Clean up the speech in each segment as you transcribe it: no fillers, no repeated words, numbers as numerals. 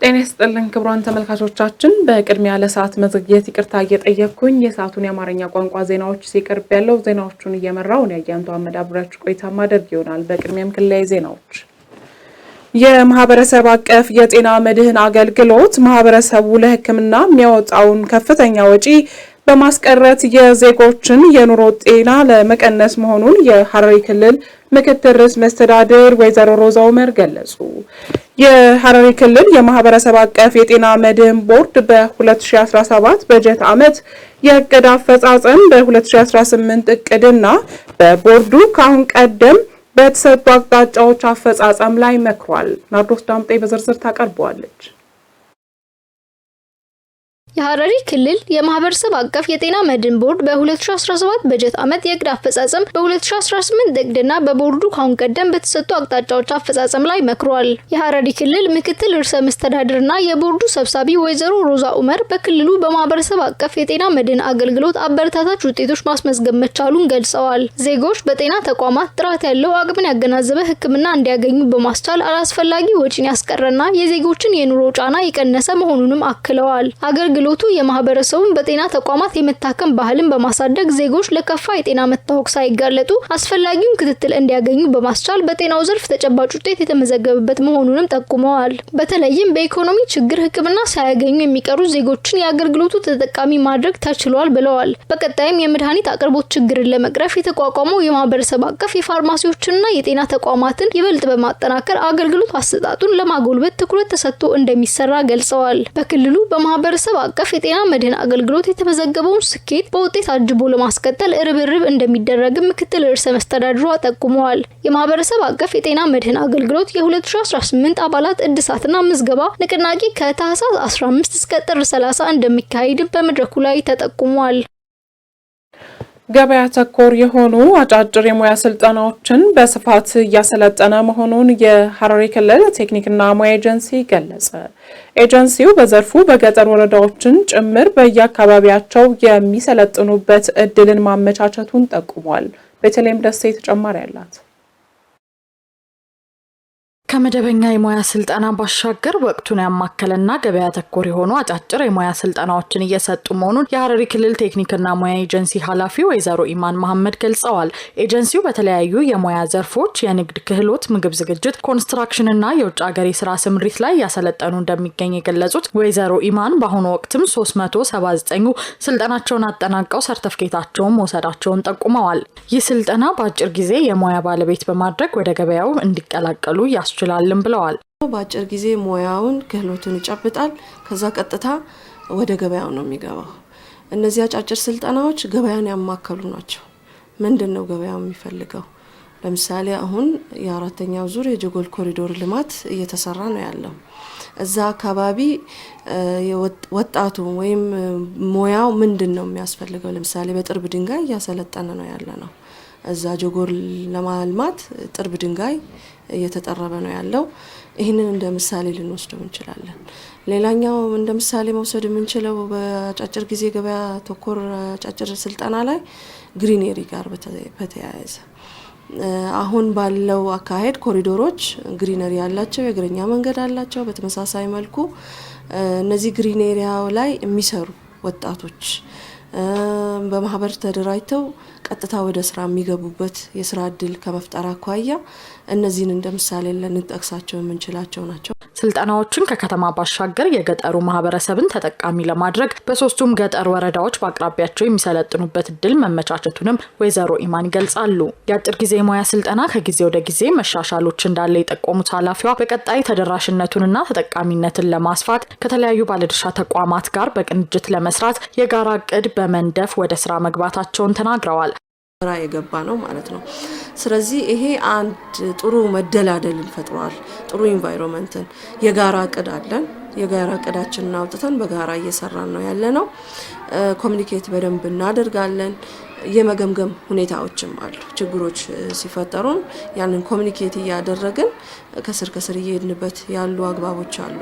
ጤና ይስጥልን ክቡራን ተመልካቾቻችን በቅድሚያ ለሰዓት መዘግየት ይቅርታ እየጠየቅኩኝ የሰዓቱን የአማርኛ ቋንቋ ዜናዎች ሲቀርብ ያለው ዜናዎቹን እየመራው ነው ያያንቱ አመዳብራችሁ ቆይታ ማድረግ ይሆናል። በቅድሚያም ክልላዊ ዜናዎች የማህበረሰብ አቀፍ የጤና መድህን አገልግሎት ማህበረሰቡ ለሕክምና የሚያወጣውን ከፍተኛ ወጪ በማስቀረት የዜጎችን የኑሮ ጤና ለመቀነስ መሆኑን የሐረሪ ክልል ምክትል ርዕሰ መስተዳድር ወይዘሮ ሮዛ ኡመር ገለጹ። የሐረሪ ክልል የማህበረሰብ አቀፍ የጤና መድህን ቦርድ በ2017 በጀት ዓመት የእቅድ አፈጻጸም በ2018 እቅድና በቦርዱ ካሁን ቀደም በተሰጡ አቅጣጫዎች አፈጻጸም ላይ መክሯል። ናርዶስ ዳምጤ በዝርዝር ታቀርበዋለች። የሐረሪ ክልል የማህበረሰብ አቀፍ የጤና መድህን ቦርድ በ2017 በጀት ዓመት የእቅድ አፈጻጸም በ2018 እቅድና በቦርዱ ካሁን ቀደም በተሰጡ አቅጣጫዎች አፈጻጸም ላይ መክሯል። የሐረሪ ክልል ምክትል ርዕሰ መስተዳድርና የቦርዱ ሰብሳቢ ወይዘሮ ሮዛ ኡመር በክልሉ በማህበረሰብ አቀፍ የጤና መድህን አገልግሎት አበረታታች ውጤቶች ማስመዝገብ መቻሉን ገልጸዋል። ዜጎች በጤና ተቋማት ጥራት ያለው አቅምን ያገናዘበ ሕክምና እንዲያገኙ በማስቻል አላስፈላጊ ወጪን ያስቀረና የዜጎችን የኑሮ ጫና የቀነሰ መሆኑንም አክለዋል። አገልግሎቱ የማህበረሰቡን በጤና ተቋማት የመታከም ባህልን በማሳደግ ዜጎች ለከፋ የጤና መታወክ ሳይጋለጡ አስፈላጊውን ክትትል እንዲያገኙ በማስቻል በጤናው ዘርፍ ተጨባጭ ውጤት የተመዘገበበት መሆኑንም ጠቁመዋል። በተለይም በኢኮኖሚ ችግር ሕክምና ሳያገኙ የሚቀሩ ዜጎችን የአገልግሎቱ ተጠቃሚ ማድረግ ተችሏል ብለዋል። በቀጣይም የመድኃኒት አቅርቦት ችግርን ለመቅረፍ የተቋቋመው የማህበረሰብ አቀፍ የፋርማሲዎችንና የጤና ተቋማትን ይበልጥ በማጠናከር አገልግሎት አሰጣጡን ለማጎልበት ትኩረት ተሰጥቶ እንደሚሰራ ገልጸዋል። በክልሉ በማህበረሰብ አቀፍ የጤና መድህን አገልግሎት የተመዘገበውን ስኬት በውጤት አጅቦ ለማስቀጠል ርብርብ እንደሚደረግ ምክትል ርዕሰ መስተዳድሯ ጠቁመዋል። የማህበረሰብ አቀፍ የጤና መድህን አገልግሎት የ2018 አባላት እድሳትና ምዝገባ ንቅናቄ ከታህሳስ 15 እስከ ጥር 30 እንደሚካሄድ በመድረኩ ላይ ተጠቁሟል። ገበያ ተኮር የሆኑ አጫጭር የሙያ ስልጠናዎችን በስፋት እያሰለጠነ መሆኑን የሐረሪ ክልል ቴክኒክና ሙያ ኤጀንሲ ገለጸ። ኤጀንሲው በዘርፉ በገጠር ወረዳዎችን ጭምር በየአካባቢያቸው የሚሰለጥኑበት እድልን ማመቻቸቱን ጠቁሟል። በተለይም ደሴ ተጨማሪ ያላት ከመደበኛ የሙያ ስልጠና ባሻገር ወቅቱን ያማከለና ገበያ ተኮር የሆኑ አጫጭር የሙያ ስልጠናዎችን እየሰጡ መሆኑን የሐረሪ ክልል ቴክኒክና ሙያ ኤጀንሲ ኃላፊ ወይዘሮ ኢማን መሐመድ ገልጸዋል። ኤጀንሲው በተለያዩ የሙያ ዘርፎች የንግድ ክህሎት፣ ምግብ ዝግጅት፣ ኮንስትራክሽንና የውጭ ሀገር የስራ ስምሪት ላይ ያሰለጠኑ እንደሚገኝ የገለጹት ወይዘሮ ኢማን በአሁኑ ወቅትም 379 ስልጠናቸውን አጠናቀው ሰርተፍኬታቸውን መውሰዳቸውን ጠቁመዋል። ይህ ስልጠና በአጭር ጊዜ የሙያ ባለቤት በማድረግ ወደ ገበያው እንዲቀላቀሉ ያስችላል ብለዋል። በአጭር ጊዜ ሙያውን ክህሎቱን ይጨብጣል። ከዛ ቀጥታ ወደ ገበያው ነው የሚገባው። እነዚህ አጫጭር ስልጠናዎች ገበያን ያማከሉ ናቸው። ምንድነው ገበያው የሚፈልገው? ለምሳሌ አሁን የአራተኛው ዙር የጀጎል ኮሪዶር ልማት እየተሰራ ነው ያለው። እዛ አካባቢ ወጣቱ ወይም ሙያው ምንድነው የሚያስፈልገው? ለምሳሌ በጥርብ ድንጋይ እያሰለጠነ ነው ያለ ነው። እዛ ጀጎል ለማልማት ጥርብ ድንጋይ እየተጠረበ ነው ያለው። ይህንን እንደ ምሳሌ ልንወስደው እንችላለን። ሌላኛው እንደ ምሳሌ መውሰድ የምንችለው በአጫጭር ጊዜ ገበያ ተኮር አጫጭር ስልጠና ላይ ግሪነሪ ጋር በተያያዘ አሁን ባለው አካሄድ ኮሪዶሮች ግሪነሪ ያላቸው የእግረኛ መንገድ አላቸው። በተመሳሳይ መልኩ እነዚህ ግሪነሪያው ላይ የሚሰሩ ወጣቶች በማህበር ተደራጅተው ቀጥታ ወደ ስራ የሚገቡበት የስራ እድል ከመፍጠር አኳያ እነዚህን እንደ ምሳሌ ልንጠቅሳቸው የምንችላቸው ናቸው። ስልጠናዎችን ከከተማ ባሻገር የገጠሩ ማህበረሰብን ተጠቃሚ ለማድረግ በሶስቱም ገጠር ወረዳዎች በአቅራቢያቸው የሚሰለጥኑበት እድል መመቻቸቱንም ወይዘሮ ኢማን ይገልጻሉ። የአጭር ጊዜ ሙያ ስልጠና ከጊዜ ወደ ጊዜ መሻሻሎች እንዳለ የጠቆሙት ኃላፊዋ በቀጣይ ተደራሽነቱንና ተጠቃሚነትን ለማስፋት ከተለያዩ ባለድርሻ ተቋማት ጋር በቅንጅት ለመስራት የጋራ እቅድ በመንደፍ ወደ ስራ መግባታቸውን ተናግረዋል። ስራ የገባ ነው ማለት ነው። ስለዚህ ይሄ አንድ ጥሩ መደላደልን ፈጥሯል። ጥሩ ኢንቫይሮንመንትን የጋራ እቅድ አለን። የጋራ እቅዳችንን አውጥተን በጋራ እየሰራን ነው ያለነው። ኮሚኒኬት በደንብ እናደርጋለን። የመገምገም ሁኔታዎችም አሉ። ችግሮች ሲፈጠሩን ያንን ኮሚኒኬት እያደረግን ከስር እየሄድንበት ያሉ አግባቦች አሉ።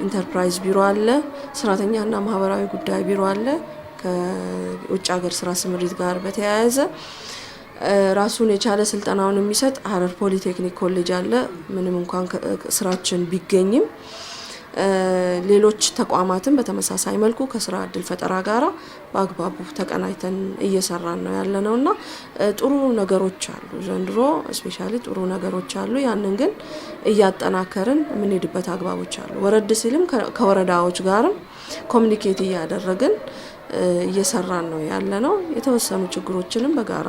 ኢንተርፕራይዝ ቢሮ አለ፣ ሰራተኛና ማህበራዊ ጉዳይ ቢሮ አለ። ከውጭ ሀገር ስራ ስምሪት ጋር በተያያዘ ራሱን የቻለ ስልጠናውን የሚሰጥ ሐረር ፖሊቴክኒክ ኮሌጅ አለ። ምንም እንኳን ስራችን ቢገኝም ሌሎች ተቋማትን በተመሳሳይ መልኩ ከስራ እድል ፈጠራ ጋራ በአግባቡ ተቀናይተን እየሰራን ነው ያለነውና ጥሩ ነገሮች አሉ። ዘንድሮ ስፔሻሊ ጥሩ ነገሮች አሉ። ያንን ግን እያጠናከርን የምንሄድበት አግባቦች አሉ። ወረድ ሲልም ከወረዳዎች ጋርም ኮሙኒኬት እያደረግን እየሰራን ነው ያለነው። የተወሰኑ ችግሮችንም በጋራ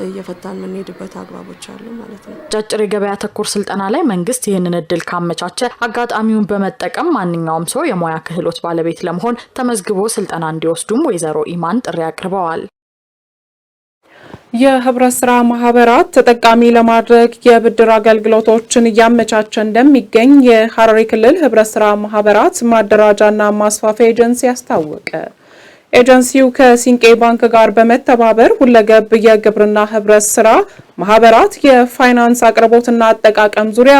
እየፈታን የምንሄድበት አግባቦች አሉ ማለት ነው። አጫጭር የገበያ ተኮር ስልጠና ላይ መንግስት ይህንን እድል ካመቻቸ አጋጣሚውን በመጠቀም ማንኛውም ሰው የሙያ ክህሎት ባለቤት ለመሆን ተመዝግቦ ስልጠና እንዲወስዱም ወይዘሮ ኢማን ጥሪ አቅርበዋል። የህብረት ስራ ማህበራት ተጠቃሚ ለማድረግ የብድር አገልግሎቶችን እያመቻቸ እንደሚገኝ የሐረሪ ክልል ህብረት ስራ ማህበራት ማደራጃና ማስፋፊያ ኤጀንሲ አስታወቀ። ኤጀንሲው ከሲንቄ ባንክ ጋር በመተባበር ሁለገብ የግብርና ህብረት ስራ ማህበራት የፋይናንስ አቅርቦትና አጠቃቀም ዙሪያ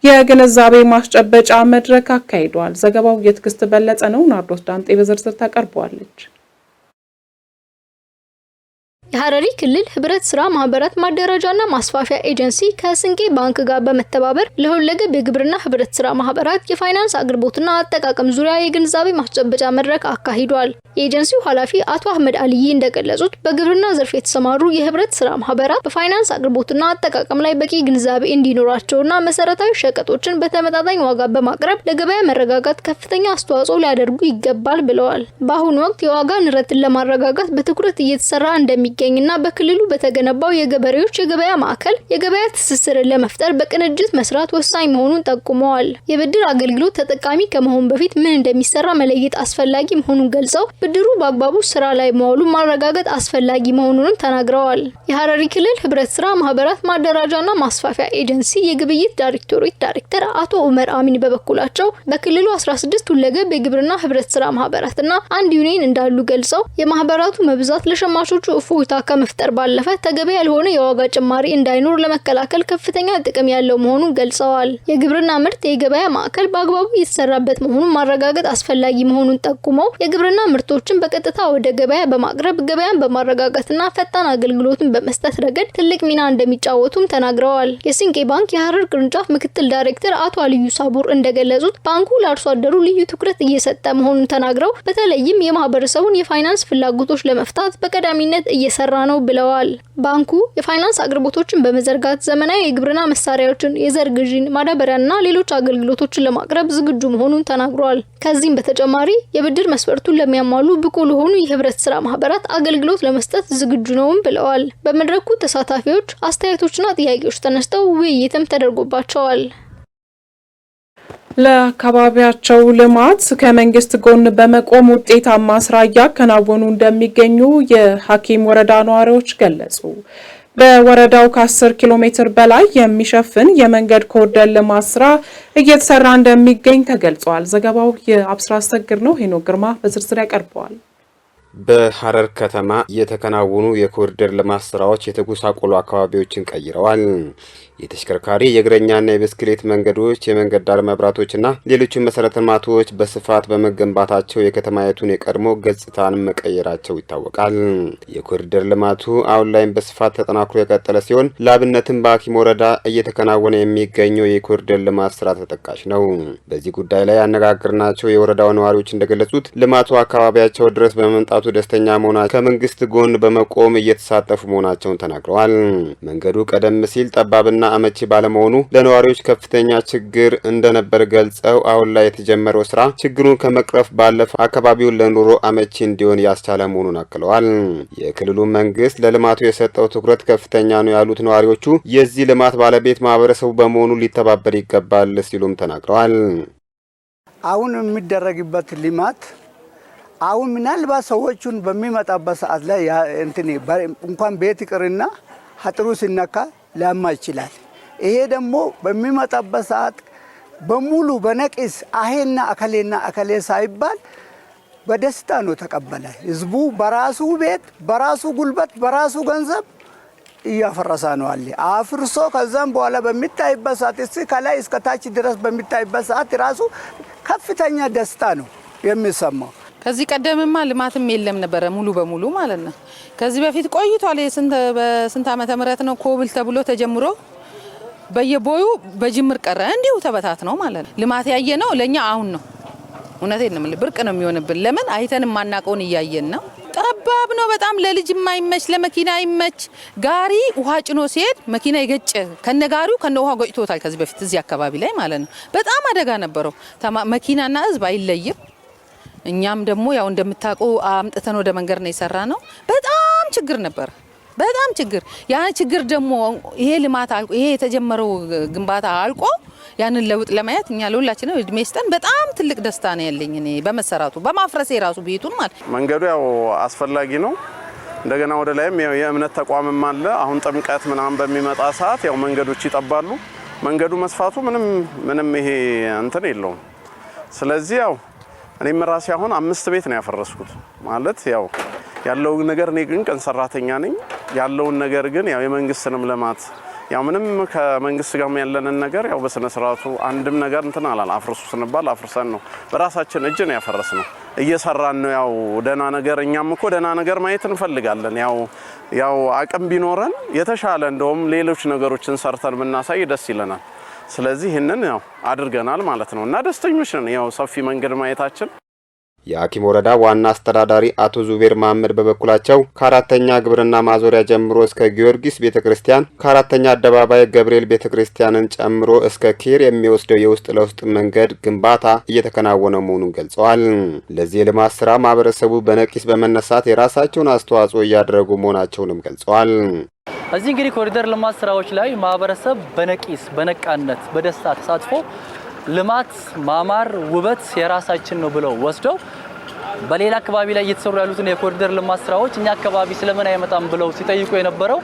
የግንዛቤ ማስጨበጫ መድረክ አካሂዷል። ዘገባው የትግስት በለጠ ነው። ናርዶስ ዳምጤ በዝርዝር ታቀርበዋለች። የሐረሪ ክልል ህብረት ስራ ማህበራት ማደራጃና ማስፋፊያ ኤጀንሲ ከሲንቄ ባንክ ጋር በመተባበር ለሁለገብ የግብርና ህብረት ስራ ማህበራት የፋይናንስ አቅርቦትና አጠቃቀም ዙሪያ የግንዛቤ ማስጨበጫ መድረክ አካሂዷል። የኤጀንሲው ኃላፊ አቶ አህመድ አልይ እንደገለጹት በግብርና ዘርፍ የተሰማሩ የህብረት ስራ ማህበራት በፋይናንስ አቅርቦትና አጠቃቀም ላይ በቂ ግንዛቤ እንዲኖራቸውና መሰረታዊ ሸቀጦችን በተመጣጣኝ ዋጋ በማቅረብ ለገበያ መረጋጋት ከፍተኛ አስተዋጽኦ ሊያደርጉ ይገባል ብለዋል። በአሁኑ ወቅት የዋጋ ንረትን ለማረጋጋት በትኩረት እየተሰራ እንደሚገኝና በክልሉ በተገነባው የገበሬዎች የገበያ ማዕከል የገበያ ትስስርን ለመፍጠር በቅንጅት መስራት ወሳኝ መሆኑን ጠቁመዋል። የብድር አገልግሎት ተጠቃሚ ከመሆን በፊት ምን እንደሚሰራ መለየት አስፈላጊ መሆኑን ገልጸው ብድሩ በአግባቡ ስራ ላይ መዋሉ ማረጋገጥ አስፈላጊ መሆኑንም ተናግረዋል። የሐረሪ ክልል ህብረት ስራ ማህበራት ማደራጃና ማስፋፊያ ኤጀንሲ የግብይት ዳይሬክቶሬት ዳይሬክተር አቶ ኡመር አሚን በበኩላቸው በክልሉ 16 ሁለገብ የግብርና ህብረት ስራ ማህበራትና አንድ ዩኒየን እንዳሉ ገልጸው የማህበራቱ መብዛት ለሸማቾቹ እፎይታ ከመፍጠር ባለፈ ተገቢ ያልሆነ የዋጋ ጭማሪ እንዳይኖር ለመከላከል ከፍተኛ ጥቅም ያለው መሆኑን ገልጸዋል። የግብርና ምርት የገበያ ማዕከል በአግባቡ እየተሰራበት መሆኑን ማረጋገጥ አስፈላጊ መሆኑን ጠቁመው የግብርና ምርቶችን በቀጥታ ወደ ገበያ በማቅረብ ገበያን በማረጋጋትና ፈጣን አገልግሎትን በመስጠት ረገድ ትልቅ ሚና እንደሚጫወቱም ተናግረዋል። የሲንቄ ባንክ የሐረር ቅርንጫፍ ምክትል ዳይሬክተር አቶ አልዩ ሳቡር እንደገለጹት ባንኩ ለአርሶ አደሩ ልዩ ትኩረት እየሰጠ መሆኑን ተናግረው በተለይም የማህበረሰቡን የፋይናንስ ፍላጎቶች ለመፍታት በቀዳሚነት እየሰራ ነው ብለዋል። ባንኩ የፋይናንስ አቅርቦቶችን በመዘርጋት ዘመናዊ የግብርና መሳሪያዎችን፣ የዘር ግዢን፣ ማዳበሪያና ሌሎች አገልግሎቶችን ለማቅረብ ዝግጁ መሆኑን ተናግሯል። ከዚህም በተጨማሪ የብድር መስፈርቱን ለሚያሟሉ ብቁ ለሆኑ የህብረት ስራ ማህበራት አገልግሎት ለመስጠት ዝግጁ ነውም ብለዋል። በመድረኩ ተሳታፊዎች አስተያየቶችና ጥያቄዎች ተነስተው ውይይትም ተደርጎባቸዋል። ለአካባቢያቸው ልማት ከመንግስት ጎን በመቆም ውጤታማ ስራ እያከናወኑ እንደሚገኙ የሐኪም ወረዳ ነዋሪዎች ገለጹ። በወረዳው ከ10 ኪሎ ሜትር በላይ የሚሸፍን የመንገድ ኮሪደር ልማት ስራ እየተሰራ እንደሚገኝ ተገልጿል። ዘገባው የአብስራ አሰግድ ነው። ሄኖክ ግርማ በዝርዝር ያቀርበዋል። በሐረር ከተማ የተከናወኑ የኮሪደር ልማት ስራዎች የተጎሳቆሉ አካባቢዎችን ቀይረዋል። የተሽከርካሪ የእግረኛና የብስክሌት መንገዶች፣ የመንገድ ዳር መብራቶችና ሌሎች መሰረተ ልማቶች በስፋት በመገንባታቸው የከተማይቱን የቀድሞ ገጽታን መቀየራቸው ይታወቃል። የኮሪደር ልማቱ አሁን ላይም በስፋት ተጠናክሮ የቀጠለ ሲሆን ለአብነትም በሐኪም ወረዳ እየተከናወነ የሚገኘው የኮሪደር ልማት ስራ ተጠቃሽ ነው። በዚህ ጉዳይ ላይ ያነጋገርናቸው የወረዳው ነዋሪዎች እንደገለጹት ልማቱ አካባቢያቸው ድረስ በመምጣቱ ደስተኛ መሆናቸው ከመንግስት ጎን በመቆም እየተሳተፉ መሆናቸውን ተናግረዋል። መንገዱ ቀደም ሲል ጠባብና አመቺ ባለመሆኑ ለነዋሪዎች ከፍተኛ ችግር እንደነበር ገልጸው አሁን ላይ የተጀመረው ስራ ችግሩን ከመቅረፍ ባለፈ አካባቢውን ለኑሮ አመቺ እንዲሆን ያስቻለ መሆኑን አክለዋል። የክልሉ መንግስት ለልማቱ የሰጠው ትኩረት ከፍተኛ ነው ያሉት ነዋሪዎቹ የዚህ ልማት ባለቤት ማህበረሰቡ በመሆኑ ሊተባበር ይገባል ሲሉም ተናግረዋል። አሁን የሚደረግበት ልማት አሁን ምናልባት ሰዎቹን በሚመጣበት ሰዓት ላይ እንኳን ቤት ይቅርና አጥሩ ሲነካ ሊያማ ይችላል። ይሄ ደግሞ በሚመጣበት ሰዓት በሙሉ በነቂስ አሄና አከሌ ሳይባል በደስታ ነው ተቀበለ። ህዝቡ በራሱ ቤት፣ በራሱ ጉልበት፣ በራሱ ገንዘብ እያፈረሰ ነው አለ አፍርሶ ከዛም በኋላ በሚታይበት ሰዓት ከላይ እስከ ታች ድረስ በሚታይበት ሰዓት ራሱ ከፍተኛ ደስታ ነው የሚሰማው። ከዚህ ቀደምማ ልማትም የለም ነበረ ሙሉ በሙሉ ማለት ነው። ከዚህ በፊት ቆይቷል። በስንት ዓመተ ምህረት ነው ኮብል ተብሎ ተጀምሮ በየቦዩ በጅምር ቀረ እንዲሁ ተበታት ነው ማለት ነው። ልማት ያየ ነው ለኛ አሁን ነው እውነቴን ነው የምልህ ብርቅ ነው የሚሆንብን። ለምን አይተን ማናቀውን እያየን ነው። ጠባብ ነው በጣም ለልጅ የማይመች ለመኪና አይመች። ጋሪ ውሃ ጭኖ ሲሄድ መኪና ይገጭ ከነጋሪው ከነውሃ ገጭቶታል ከዚህ በፊት እዚህ አካባቢ ላይ ማለት ነው። በጣም አደጋ ነበረው። መኪናና ህዝብ አይለይም። እኛም ደግሞ ያው እንደምታውቁ አምጥተን ወደ መንገድ ነው የሰራ ነው። በጣም ችግር ነበር። በጣም ችግር ያ ችግር ደግሞ ይሄ ልማት አልቆ ይሄ የተጀመረው ግንባታ አልቆ ያንን ለውጥ ለማየት እኛ ለሁላችንም እድሜ ይስጠን። በጣም ትልቅ ደስታ ነው ያለኝ እኔ በመሰራቱ በማፍረሴ ራሱ ቤቱን ማለት መንገዱ ያው አስፈላጊ ነው። እንደገና ወደ ላይም የእምነት ተቋምም አለ። አሁን ጥምቀት ምናምን በሚመጣ ሰዓት ያው መንገዶች ይጠባሉ። መንገዱ መስፋቱ ምንም ይሄ እንትን የለውም። ስለዚህ ያው እኔም ራሴ አሁን 5 ቤት ነው ያፈረስኩት ማለት ያለው ነገር እኔ ግን ቀን ሰራተኛ ነኝ። ያለው ነገር ግን ያው የመንግስትንም ልማት ያው ምንም ከመንግስት ጋር ያለንን ነገር ያው በስነ ስርዓቱ አንድም ነገር እንትን አላል አፍርሱ ስንባል አፍርሰን ነው በራሳችን እጅ ነው ያፈረስነው። እየሰራን ነው ያው ደና ነገር እኛም እኮ ደና ነገር ማየት እንፈልጋለን። ያው አቅም ቢኖረን የተሻለ እንደውም ሌሎች ነገሮችን ሰርተን ብናሳይ ደስ ይለናል። ስለዚህ ይሄንን ያው አድርገናል ማለት ነው እና ደስተኞች ነን ያው ሰፊ መንገድ ማየታችን። የአኪም ወረዳ ዋና አስተዳዳሪ አቶ ዙቤር መሐመድ በበኩላቸው ከአራተኛ ግብርና ማዞሪያ ጀምሮ እስከ ጊዮርጊስ ቤተክርስቲያን ከአራተኛ አደባባይ ገብርኤል ቤተክርስቲያንን ጨምሮ እስከ ኬር የሚወስደው የውስጥ ለውስጥ መንገድ ግንባታ እየተከናወነ መሆኑን ገልጸዋል። ለዚህ የልማት ስራ ማህበረሰቡ በነቂስ በመነሳት የራሳቸውን አስተዋጽኦ እያደረጉ መሆናቸውንም ገልጸዋል። እዚህ እንግዲህ ኮሪደር ልማት ስራዎች ላይ ማህበረሰብ በነቂስ በነቃነት በደስታ ተሳትፎ ልማት ማማር ውበት የራሳችን ነው ብለው ወስደው በሌላ አካባቢ ላይ እየተሰሩ ያሉትን የኮሪደር ልማት ስራዎች እኛ አካባቢ ስለምን አይመጣም ብለው ሲጠይቁ የነበረው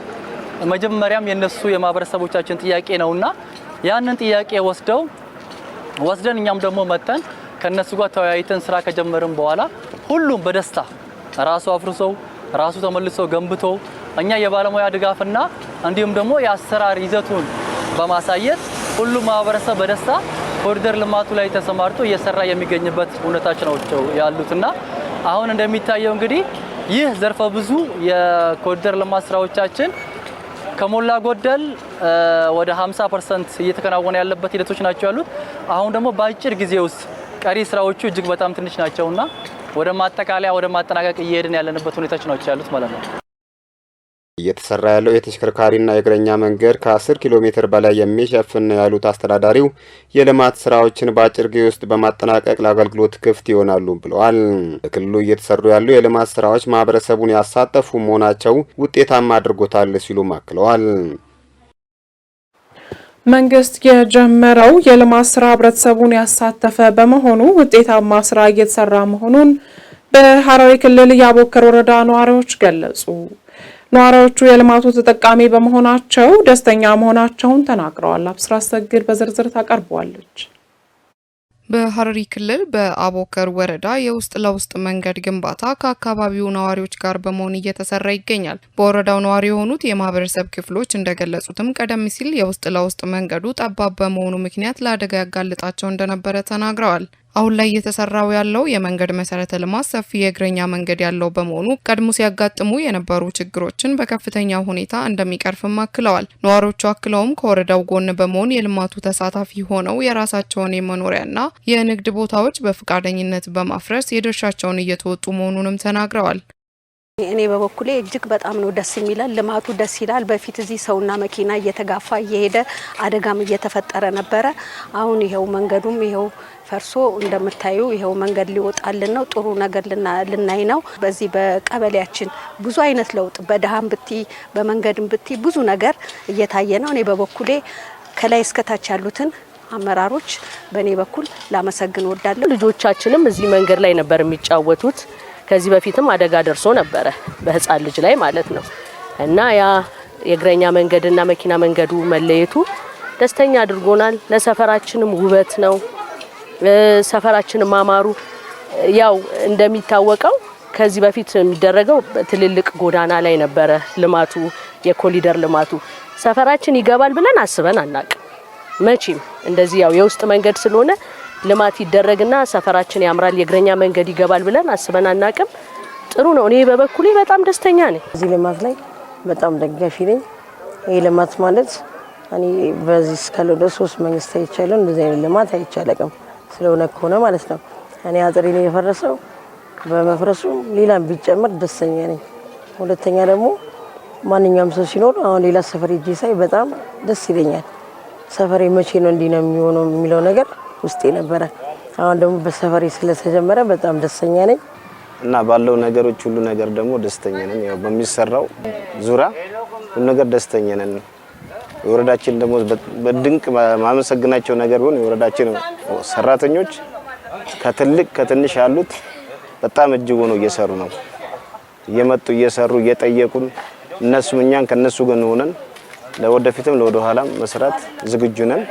መጀመሪያም የነሱ የማህበረሰቦቻችን ጥያቄ ነውና ያንን ጥያቄ ወስደን እኛም ደግሞ መተን ከነሱ ጋር ተወያይተን ስራ ከጀመርን በኋላ ሁሉም በደስታ ራሱ አፍርሰው ራሱ ተመልሶ ገንብቶ እኛ የባለሙያ ድጋፍና እንዲሁም ደግሞ የአሰራር ይዘቱን በማሳየት ሁሉም ማህበረሰብ በደስታ ኮሪደር ልማቱ ላይ ተሰማርቶ እየሰራ የሚገኝበት ሁኔታዎች ናቸው ያሉትና አሁን እንደሚታየው እንግዲህ ይህ ዘርፈ ብዙ የኮሪደር ልማት ስራዎቻችን ከሞላ ጎደል ወደ 50% እየተከናወነ ያለበት ሂደቶች ናቸው ያሉት። አሁን ደግሞ በአጭር ጊዜ ውስጥ ቀሪ ስራዎቹ እጅግ በጣም ትንሽ ናቸውና ወደ ማጠቃለያ ወደ ማጠናቀቅ እየሄድን ያለንበት ሁኔታዎች ናቸው ያሉት ማለት ነው። እየተሰራ ያለው የተሽከርካሪና የእግረኛ መንገድ ከ10 ኪሎ ሜትር በላይ የሚሸፍን ነው ያሉት አስተዳዳሪው የልማት ስራዎችን በአጭር ጊዜ ውስጥ በማጠናቀቅ ለአገልግሎት ክፍት ይሆናሉ ብለዋል። በክልሉ እየተሰሩ ያሉ የልማት ስራዎች ማህበረሰቡን ያሳተፉ መሆናቸው ውጤታማ አድርጎታል ሲሉ አክለዋል። መንግስት የጀመረው የልማት ስራ ህብረተሰቡን ያሳተፈ በመሆኑ ውጤታማ ስራ እየተሰራ መሆኑን በሐረሪ ክልል የአቦከር ወረዳ ነዋሪዎች ገለጹ። ነዋሪዎቹ የልማቱ ተጠቃሚ በመሆናቸው ደስተኛ መሆናቸውን ተናግረዋል። አብስራ ሰግድ በዝርዝር ታቀርበዋለች። በሐረሪ ክልል በአቦከር ወረዳ የውስጥ ለውስጥ መንገድ ግንባታ ከአካባቢው ነዋሪዎች ጋር በመሆን እየተሰራ ይገኛል። በወረዳው ነዋሪ የሆኑት የማህበረሰብ ክፍሎች እንደገለጹትም ቀደም ሲል የውስጥ ለውስጥ መንገዱ ጠባብ በመሆኑ ምክንያት ለአደጋ ያጋልጣቸው እንደነበረ ተናግረዋል። አሁን ላይ እየተሰራው ያለው የመንገድ መሰረተ ልማት ሰፊ የእግረኛ መንገድ ያለው በመሆኑ ቀድሞ ሲያጋጥሙ የነበሩ ችግሮችን በከፍተኛ ሁኔታ እንደሚቀርፍም አክለዋል። ነዋሪዎቹ አክለውም ከወረዳው ጎን በመሆን የልማቱ ተሳታፊ ሆነው የራሳቸውን የመኖሪያና የንግድ ቦታዎች በፈቃደኝነት በማፍረስ የድርሻቸውን እየተወጡ መሆኑንም ተናግረዋል። እኔ በበኩሌ እጅግ በጣም ነው ደስ የሚላል። ልማቱ ደስ ይላል። በፊት እዚህ ሰውና መኪና እየተጋፋ እየሄደ አደጋም እየተፈጠረ ነበረ። አሁን ይሄው መንገዱም ይሄው ፈርሶ እንደምታዩ ይሄው መንገድ ሊወጣልን ነው። ጥሩ ነገር ልናይ ነው። በዚህ በቀበሌያችን ብዙ አይነት ለውጥ በደሃም ብቲ በመንገድም ብቲ ብዙ ነገር እየታየ ነው። እኔ በበኩሌ ከላይ እስከታች ያሉትን አመራሮች በእኔ በኩል ላመሰግን ወዳለሁ። ልጆቻችንም እዚህ መንገድ ላይ ነበር የሚጫወቱት። ከዚህ በፊትም አደጋ ደርሶ ነበረ በህፃን ልጅ ላይ ማለት ነው እና ያ የእግረኛ መንገድና መኪና መንገዱ መለየቱ ደስተኛ አድርጎናል። ለሰፈራችንም ውበት ነው። ሰፈራችን ማማሩ ያው እንደሚታወቀው ከዚህ በፊት የሚደረገው ትልልቅ ጎዳና ላይ ነበረ ልማቱ የኮሪደር ልማቱ። ሰፈራችን ይገባል ብለን አስበን አናውቅም። መቼም እንደዚህ ያው የውስጥ መንገድ ስለሆነ ልማት ይደረግና ሰፈራችን ያምራል የእግረኛ መንገድ ይገባል ብለን አስበን አናውቅም። ጥሩ ነው። እኔ በበኩሌ በጣም ደስተኛ ነኝ። እዚህ ልማት ላይ በጣም ደጋፊ ነኝ። ይሄ ልማት ማለት እኔ በዚህ እስካለው ድረስ 3 መንግስት አይቻለሁ እንደዚህ አይነት ልማት አይቻለቅም ስለሆነ ከሆነ ማለት ነው። እኔ አጥሬ ነው የፈረሰው። በመፍረሱ ሌላም ቢጨመር ደስተኛ ነኝ። ሁለተኛ ደግሞ ማንኛውም ሰው ሲኖር አሁን ሌላ ሰፈር ሄጄ ሳይ በጣም ደስ ይለኛል። ሰፈሬ መቼ ነው እንዲህ ነው የሚሆነው የሚለው ነገር ውስጤ ነበረ። አሁን ደግሞ በሰፈሬ ስለተጀመረ በጣም ደስተኛ ነኝ እና ባለው ነገሮች ሁሉ ነገር ደግሞ ደስተኛ ነን። ያው በሚሰራው ዙሪያ ሁሉ ነገር ደስተኛ ነን። የወረዳችን ደግሞ በድንቅ ማመሰግናቸው ነገር ቢሆን የወረዳችን ሰራተኞች ከትልቅ ከትንሽ ያሉት በጣም እጅግ ሆነው እየሰሩ ነው። እየመጡ እየሰሩ እየጠየቁን እነሱም እኛን ከነሱ ጋር ሆነን ለወደፊትም ለወደ ኋላም መስራት ዝግጁ ነን።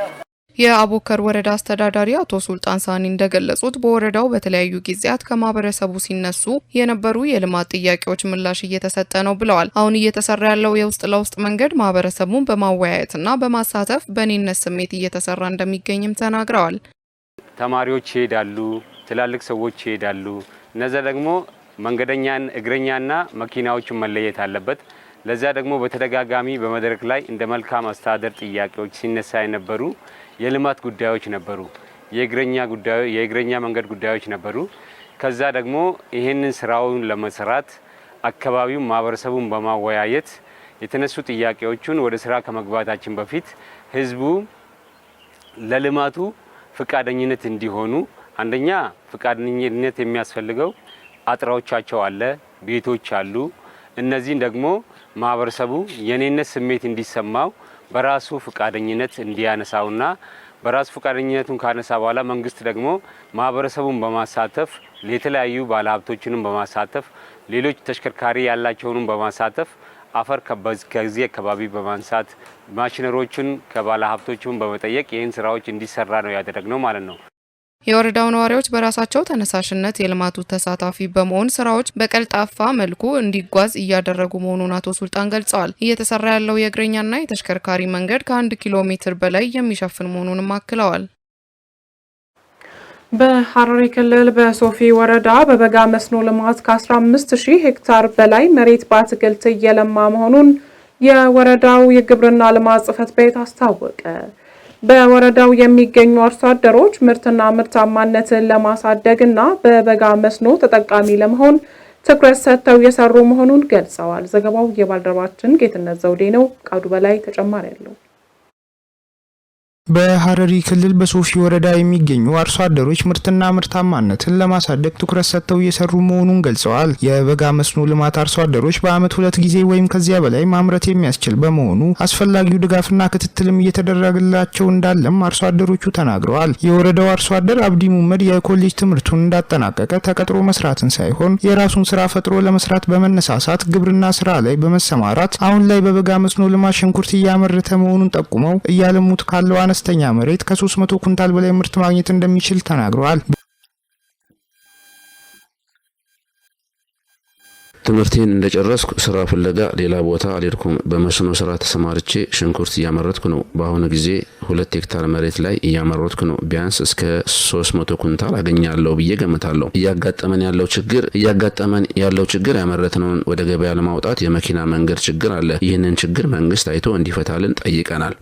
የአቦከር ወረዳ አስተዳዳሪ አቶ ሱልጣን ሳኒ እንደገለጹት በወረዳው በተለያዩ ጊዜያት ከማህበረሰቡ ሲነሱ የነበሩ የልማት ጥያቄዎች ምላሽ እየተሰጠ ነው ብለዋል። አሁን እየተሰራ ያለው የውስጥ ለውስጥ መንገድ ማህበረሰቡን በማወያየትና በማሳተፍ በኔነት ስሜት እየተሰራ እንደሚገኝም ተናግረዋል። ተማሪዎች ይሄዳሉ፣ ትላልቅ ሰዎች ይሄዳሉ። እነዛ ደግሞ መንገደኛን እግረኛና መኪናዎችን መለየት አለበት። ለዛ ደግሞ በተደጋጋሚ በመድረክ ላይ እንደ መልካም አስተዳደር ጥያቄዎች ሲነሳ የነበሩ የልማት ጉዳዮች ነበሩ፣ የእግረኛ መንገድ ጉዳዮች ነበሩ። ከዛ ደግሞ ይህንን ስራውን ለመስራት አካባቢውን ማህበረሰቡን በማወያየት የተነሱ ጥያቄዎቹን ወደ ስራ ከመግባታችን በፊት ህዝቡ ለልማቱ ፍቃደኝነት እንዲሆኑ አንደኛ ፍቃደኝነት የሚያስፈልገው አጥራዎቻቸው አለ፣ ቤቶች አሉ። እነዚህን ደግሞ ማህበረሰቡ የኔነት ስሜት እንዲሰማው በራሱ ፍቃደኝነት እንዲያነሳውና በራሱ ፍቃደኝነቱን ካነሳ በኋላ መንግስት ደግሞ ማህበረሰቡን በማሳተፍ የተለያዩ ባለሀብቶችንም በማሳተፍ ሌሎች ተሽከርካሪ ያላቸውንም በማሳተፍ አፈር ከዚህ አካባቢ በማንሳት ማሽነሮችን ከባለሀብቶችም በመጠየቅ ይህን ስራዎች እንዲሰራ ነው ያደረግነው ማለት ነው። የወረዳው ነዋሪዎች በራሳቸው ተነሳሽነት የልማቱ ተሳታፊ በመሆን ስራዎች በቀልጣፋ መልኩ እንዲጓዝ እያደረጉ መሆኑን አቶ ሱልጣን ገልጸዋል። እየተሰራ ያለው የእግረኛና የተሽከርካሪ መንገድ ከ1 ኪሎ ሜትር በላይ የሚሸፍን መሆኑንም አክለዋል። በሐረሪ ክልል በሶፊ ወረዳ በበጋ መስኖ ልማት ከ15000 ሄክታር በላይ መሬት በአትክልት እየለማ መሆኑን የወረዳው የግብርና ልማት ጽሕፈት ቤት አስታወቀ። በወረዳው የሚገኙ አርሶ አደሮች ምርትና ምርታማነትን ለማሳደግና በበጋ መስኖ ተጠቃሚ ለመሆን ትኩረት ሰጥተው የሰሩ መሆኑን ገልጸዋል። ዘገባው የባልደረባችን ጌትነት ዘውዴ ነው። ቃዱ በላይ ተጨማሪ ያለው። በሐረሪ ክልል በሶፊ ወረዳ የሚገኙ አርሶ አደሮች ምርትና ምርታማነትን ለማሳደግ ትኩረት ሰጥተው እየሰሩ መሆኑን ገልጸዋል። የበጋ መስኖ ልማት አርሶ አደሮች በዓመት 2 ጊዜ ወይም ከዚያ በላይ ማምረት የሚያስችል በመሆኑ አስፈላጊው ድጋፍና ክትትልም እየተደረገላቸው እንዳለም አርሶ አደሮቹ ተናግረዋል። የወረዳው አርሶ አደር አብዲ ሙመድ የኮሌጅ ትምህርቱን እንዳጠናቀቀ ተቀጥሮ መስራትን ሳይሆን የራሱን ስራ ፈጥሮ ለመስራት በመነሳሳት ግብርና ስራ ላይ በመሰማራት አሁን ላይ በበጋ መስኖ ልማት ሽንኩርት እያመረተ መሆኑን ጠቁመው እያለሙት ካለው አነስተኛ መሬት ከ300 ኩንታል በላይ ምርት ማግኘት እንደሚችል ተናግረዋል። ትምህርቴን እንደጨረስኩ ስራ ፍለጋ ሌላ ቦታ አልሄድኩም። በመስኖ ስራ ተሰማርቼ ሽንኩርት እያመረትኩ ነው። በአሁኑ ጊዜ 2 ሄክታር መሬት ላይ እያመረትኩ ነው። ቢያንስ እስከ 300 ኩንታል አገኛለሁ ብዬ ገምታለሁ። እያጋጠመን ያለው ችግር ያመረትነውን ወደ ገበያ ለማውጣት የመኪና መንገድ ችግር አለ። ይህንን ችግር መንግስት አይቶ እንዲፈታልን ጠይቀናል።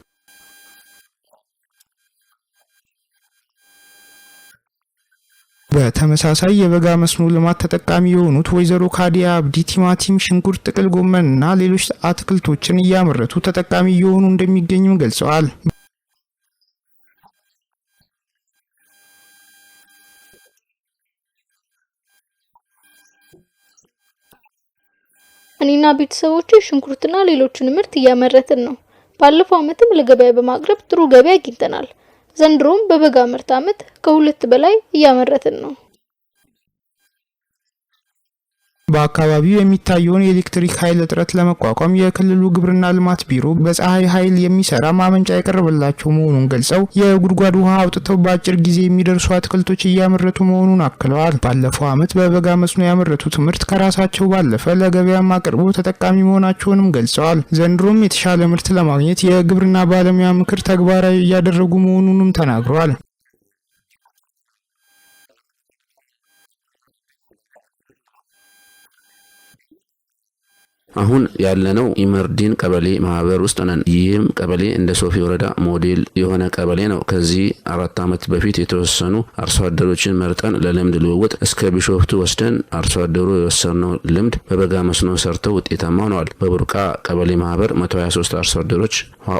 በተመሳሳይ የበጋ መስኖ ልማት ተጠቃሚ የሆኑት ወይዘሮ ካዲያ አብዲ ቲማቲም፣ ሽንኩርት፣ ጥቅል ጎመንና ሌሎች አትክልቶችን እያመረቱ ተጠቃሚ የሆኑ እንደሚገኙም ገልጸዋል። እኔና ቤተሰቦቼ ሽንኩርትና ሌሎችን ምርት እያመረትን ነው። ባለፈው ዓመትም ለገበያ በማቅረብ ጥሩ ገቢ አግኝተናል። ዘንድሮም በበጋ ምርት ዓመት ከ2 በላይ እያመረትን ነው። በአካባቢው የሚታየውን የኤሌክትሪክ ኃይል እጥረት ለመቋቋም የክልሉ ግብርና ልማት ቢሮ በፀሐይ ኃይል የሚሰራ ማመንጫ ያቀረበላቸው መሆኑን ገልጸው የጉድጓድ ውሃ አውጥተው በአጭር ጊዜ የሚደርሱ አትክልቶች እያመረቱ መሆኑን አክለዋል። ባለፈው ዓመት በበጋ መስኖ ያመረቱት ምርት ከራሳቸው ባለፈ ለገበያ አቅርበው ተጠቃሚ መሆናቸውንም ገልጸዋል። ዘንድሮም የተሻለ ምርት ለማግኘት የግብርና ባለሙያ ምክር ተግባራዊ እያደረጉ መሆኑንም ተናግረዋል። አሁን ያለነው ኢመርዲን ቀበሌ ማህበር ውስጥ ነን። ይህም ቀበሌ እንደ ሶፊ ወረዳ ሞዴል የሆነ ቀበሌ ነው። ከዚህ 4 ዓመት በፊት የተወሰኑ አርሶ አደሮችን መርጠን ለልምድ ልውውጥ እስከ ቢሾፍቱ ወስደን አርሶ አደሩ የወሰነው ልምድ በበጋ መስኖ ሰርተው ውጤታማ ሆነዋል። በቡርቃ ቀበሌ ማህበር 123 አርሶ አደሮች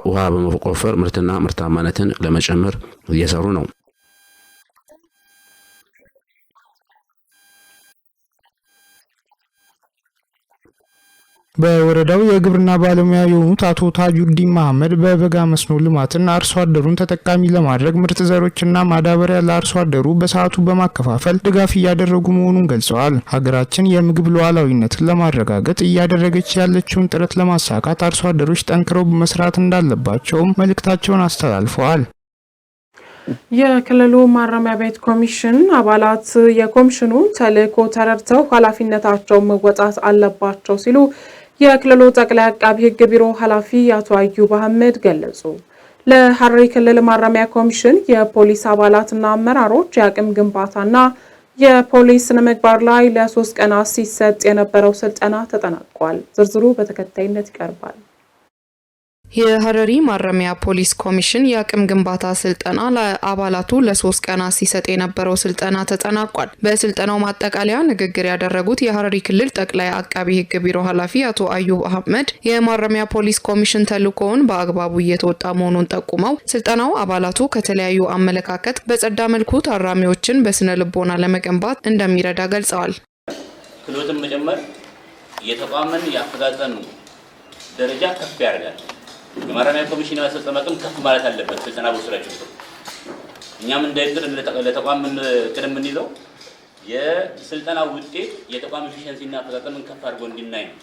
ውሃ በመቆፈር ምርትና ምርታማነትን ለመጨመር እየሰሩ ነው። በወረዳው የግብርና ባለሙያ የሆኑት አቶ ታጁዲን መሐመድ በበጋ መስኖ ልማትና አርሶ አደሩን ተጠቃሚ ለማድረግ ምርጥ ዘሮችና ማዳበሪያ ለአርሶ አደሩ በሰዓቱ በማከፋፈል ድጋፍ እያደረጉ መሆኑን ገልጸዋል። ሀገራችን የምግብ ሉዓላዊነትን ለማረጋገጥ እያደረገች ያለችውን ጥረት ለማሳካት አርሶ አደሮች ጠንክረው መስራት እንዳለባቸውም መልእክታቸውን አስተላልፈዋል። የክልሉ ማረሚያ ቤት ኮሚሽን አባላት የኮሚሽኑ ተልዕኮ ተረድተው ኃላፊነታቸውን መወጣት አለባቸው ሲሉ የክልሉ ጠቅላይ አቃቢ ሕግ ቢሮ ኃላፊ አቶ አዩብ አህመድ ገለጹ። ለሐረሪ ክልል ማረሚያ ኮሚሽን የፖሊስ አባላትና አመራሮች የአቅም ግንባታና የፖሊስ ስነ-ምግባር ላይ ለ3 ቀናት ሲሰጥ የነበረው ስልጠና ተጠናቋል። ዝርዝሩ በተከታይነት ይቀርባል። የሐረሪ ማረሚያ ፖሊስ ኮሚሽን የአቅም ግንባታ ስልጠና ለአባላቱ ለ3 ቀናት ሲሰጥ የነበረው ስልጠና ተጠናቋል። በስልጠናው ማጠቃለያ ንግግር ያደረጉት የሐረሪ ክልል ጠቅላይ አቃቢ ሕግ ቢሮ ኃላፊ አቶ አዩብ አህመድ የማረሚያ ፖሊስ ኮሚሽን ተልዕኮውን በአግባቡ እየተወጣ መሆኑን ጠቁመው ስልጠናው አባላቱ ከተለያዩ አመለካከት በጸዳ መልኩ ታራሚዎችን በስነ ልቦና ለመገንባት እንደሚረዳ ገልጸዋል። ክህሎትን መጨመር የተቋምን ያፈጻጸም ደረጃ ከፍ ያደርጋል። የማረሚያ ኮሚሽን ያሰጠው አቅም ከፍ ማለት አለበት። ስልጠና ወስራችሁ እኛም እንዳይጥር ለተቋም ቅድም እንይዘው የስልጠና ውጤት የተቋም ኤፊሺየንሲና አፈጻጸምን ከፍ አድርጎ እንድናይ ነው።